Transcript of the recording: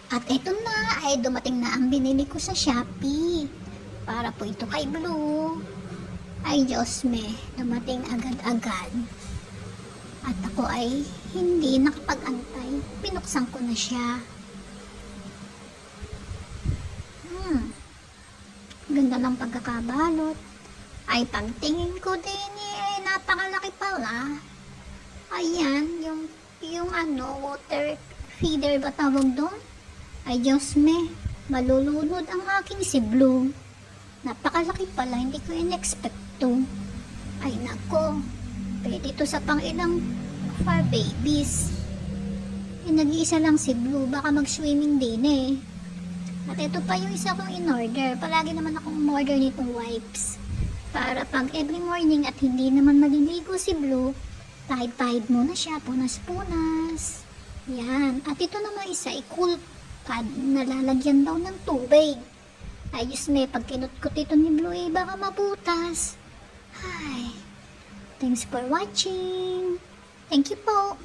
At eto na, ay dumating na ang binili ko sa Shopee. Para po ito kay Blue. Ay Diyos me, dumating agad-agad. At ako ay hindi nakapag-antay. Binuksan ko na siya. Ganda ng pagkakabalot. Ay pagtingin ko din napakalaki pala. Ayan, yung water feeder ba tawag doon? Ay Diyos me, malulunod ang aking si Blue. Napakalaki pala, hindi ko in-expect to. Ay nako, pwede to sa pang ilang far babies. Nag-iisa lang si Blue, baka mag-swimming din eh. At ito pa yung isa kong in-order. Palagi naman akong umorder nitong wipes. Para pag every morning at hindi naman maliligo si Blue, pahid-pahid muna siya, punas-punas. Yan. At ito naman isa, cool pad na lalagyan daw ng tubig. Ayos me, pag kinutkot ito ni Blue baka mabutas. Hi. Thanks for watching. Thank you po.